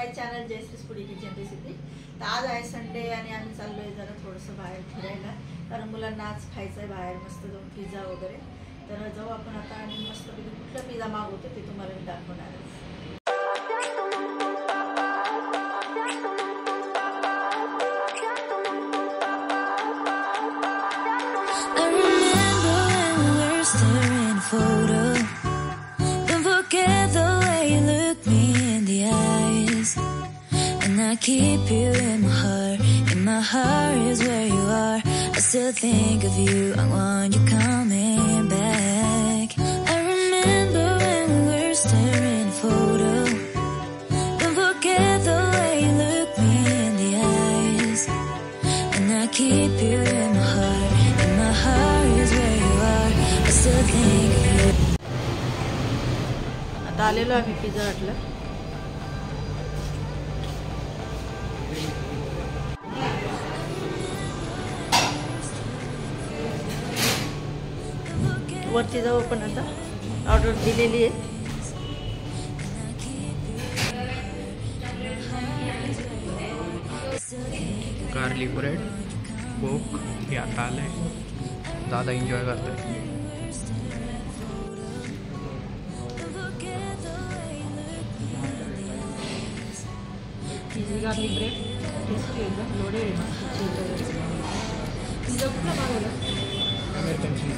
माय channel Jayashree foodie kitchen recipe. तर आज आहे संडे आणि आम्ही चाललोय जरा थोडंसं बाहेर फिरायला, कारण मुलांना आज खायचं आहे बाहेर मस्त जाऊन पिझ्झा वगैरे। तर जाऊ आपण आता आणि मस्त कुठला पिझ्झा मागवतो ते तुम्हाला मी दाखवणार आहे। Keep you in my heart is where you are. I still think of you, I want you coming back. I remember when we were staring photo. Don't forget the way you look me in the eyes. And I keep you in my heart is where you are. I still think of you. आता आलेलो आम्ही pizza हटला। वरती जाऊ आपण आता, order दिलेली आहे। गार्लिक ब्रेड कोक हे आता आलंय, दादा एन्जॉय करतोय। गार्लिक ब्रेड टेस्टी एकदम लोडेड आहे, मस्त चीज वगैरे। पिझ्झा कुठला मागवला? अमेरिकन चीज।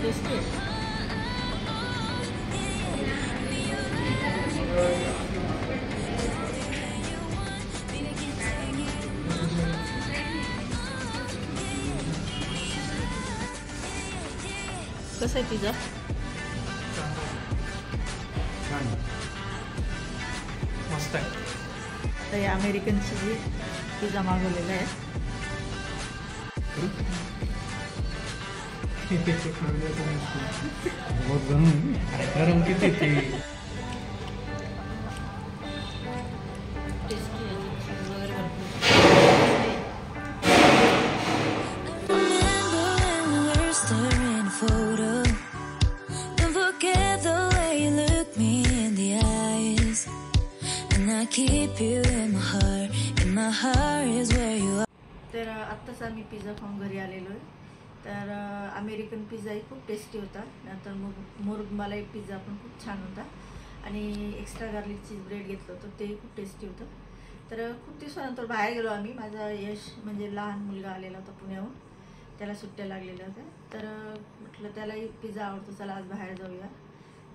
टेस्टी कसं आहे पिझ्झा? मस्त आहे। तर हे अमेरिकन चीज पिझ्झा मागवलेला आहे। बहुत गरम किती ते टेस्टी आहे, चीज वगैरे keep you in my heart is where you are. तर आत्ताच आम्ही पिझ्झा खाऊन घरी आलेलो आहे। तर अमेरिकन पिझ्झाही खूप टेस्टी होता। नंतर मुर्ग मलाई पिझ्झा पण खूप छान होता आणि एक्स्ट्रा गार्लिक चीज ब्रेड घेतलं होतं, तेही खूप टेस्टी होतं। तर खूप दिवसानंतर बाहेर गेलो आम्ही। माझा यश म्हणजे लहान मुलगा आलेला होता पुण्याहून, त्याला सुट्ट्या लागलेल्या होत्या। तर म्हटलं त्यालाही पिझ्झा आवडतो, चला आज बाहेर जाऊया।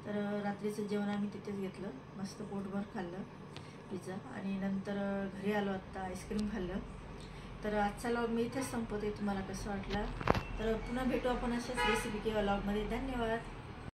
तर रात्रीचं जेवण आम्ही तिथेच घेतलं, मस्त पोटभर खाल्लं पिझ्झा आणि नंतर घरी आलो, आत्ता आईस्क्रीम खाल्लं। तर आजचा व्लॉग मी इथेच संपवते। तुम्हाला कसं वाटलं तर पुन्हा भेटू आपण अशाच रेसिपी किंवा व्लॉगमध्ये। धन्यवाद।